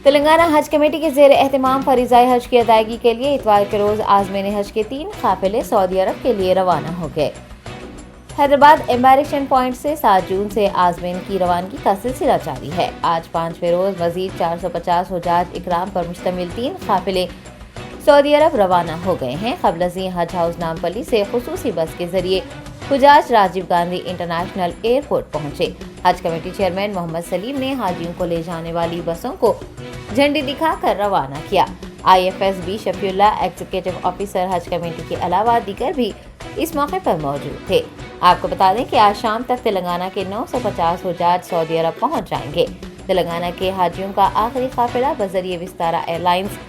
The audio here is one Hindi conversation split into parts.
तेलंगाना हज कमेटी के ज़ेर एहतमाम फरीज़ाए हज की अदायगी के लिए इतवार के रोज़ आज़मीन हज के 3 काफ़िले सऊदी अरब के लिए रवाना हो गए। हैदराबाद एम्बारेक्शन पॉइंट से 7 जून से आज़मीन की रवानगी का सिलसिला जारी है। आज 5वें रोज़ मज़ीद 450 हुजाज इकराम पर मुश्तमिल 3 काफ़िले सऊदी अरब रवाना हो गए हैं। क़ब्ल हज हाउस नामपल्ली से खुसूसी बस के जरिए हुजाज राजीव गांधी इंटरनेशनल एयरपोर्ट पहुंचे। हज कमेटी चेयरमैन मोहम्मद सलीम ने हाजियों को ले जाने वाली बसों को झंडी दिखाकर रवाना किया। IFSB शफीउल्ला एग्जीक्यूटिव ऑफिसर हज कमेटी के अलावा दीगर भी इस मौके पर मौजूद थे। आपको बता दें कि आज शाम तक तेलंगाना के 950 हुजाज सऊदी अरब पहुंच जाएंगे। तेलंगाना के हाजियों का आखिरी काफिला बजरिए विस्तारा एयरलाइंस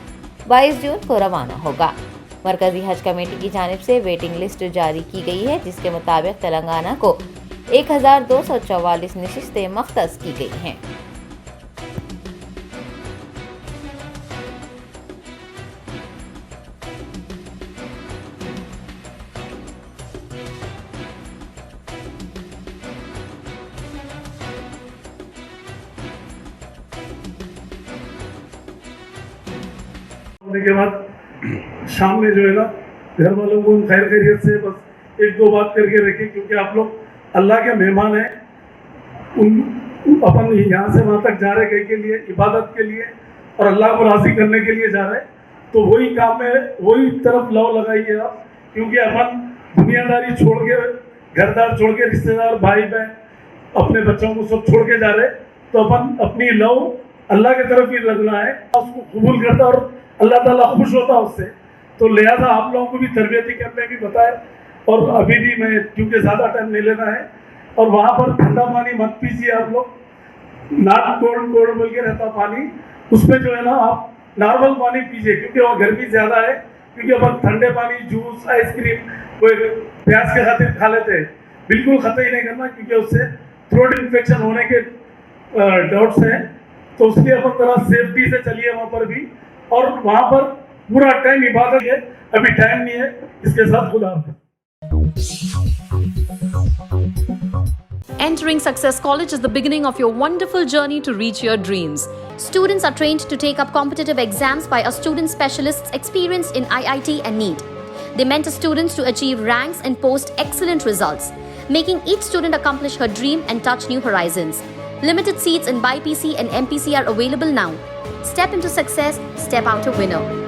22 जून को रवाना होगा। मरकजी हज कमेटी की जानिब से वेटिंग लिस्ट जारी की गई है, जिसके मुताबिक तेलंगाना को 1244 नशिस्तें मख्तस की गई हैं। होने के बाद शाम में जो है ना घर वालों को खैर खैरियत से बस एक दो बात करके रखें, क्योंकि आप लोग अल्लाह के मेहमान हैं। अपन यहाँ से वहाँ तक जा रहे कहीं के लिए, इबादत के लिए और अल्लाह को राज़ी करने के लिए जा रहे हैं, तो वही काम में वही तरफ लव लगाइए आप, क्योंकि अपन दुनियादारी छोड़ के, घरदार छोड़ के, रिश्तेदार भाई बहन अपने बच्चों को सब छोड़ के जा रहे, तो अपन अपनी लव अल्लाह की तरफ ही लगना है, उसको कबूल करता और अल्लाह ताला खुश होता उससे। तो लिहाजा आप लोगों को भी तरबियती कैंप में भी बताया, और अभी भी मैं क्योंकि ज़्यादा टाइम नहीं लेना है, और वहाँ पर ठंडा पानी मत पीजिए आप लोग, नॉट कोल्ड कोल्ड बोल के रहता पानी, उसमें जो है ना आप नॉर्मल पानी पीजिए, क्योंकि वहाँ गर्मी ज़्यादा है। क्योंकि अपन ठंडे पानी, जूस, आइसक्रीम कोई प्यास के खातिर खा लेते हैं, बिल्कुल ख़त्म ही नहीं करना, क्योंकि उससे थ्रोट इन्फेक्शन होने के डाउट्स हैं। तो उसलिए अपन थोड़ा सेफ्टी से चलिए वहाँ पर भी, और वहाँ पर पूरा टाइम इबादत है, अभी टाइम नहीं है। इसके साथ खुदा हाफ़िज़। Entering Success College is the beginning of your wonderful journey to reach your dreams. Students are trained to take up competitive exams by our student specialists experienced in IIT and NEET. They mentor students to achieve ranks and post excellent results, making each student accomplish her dream and touch new horizons. Limited seats in BIPC and MPC are available now. Step into success, step out a winner.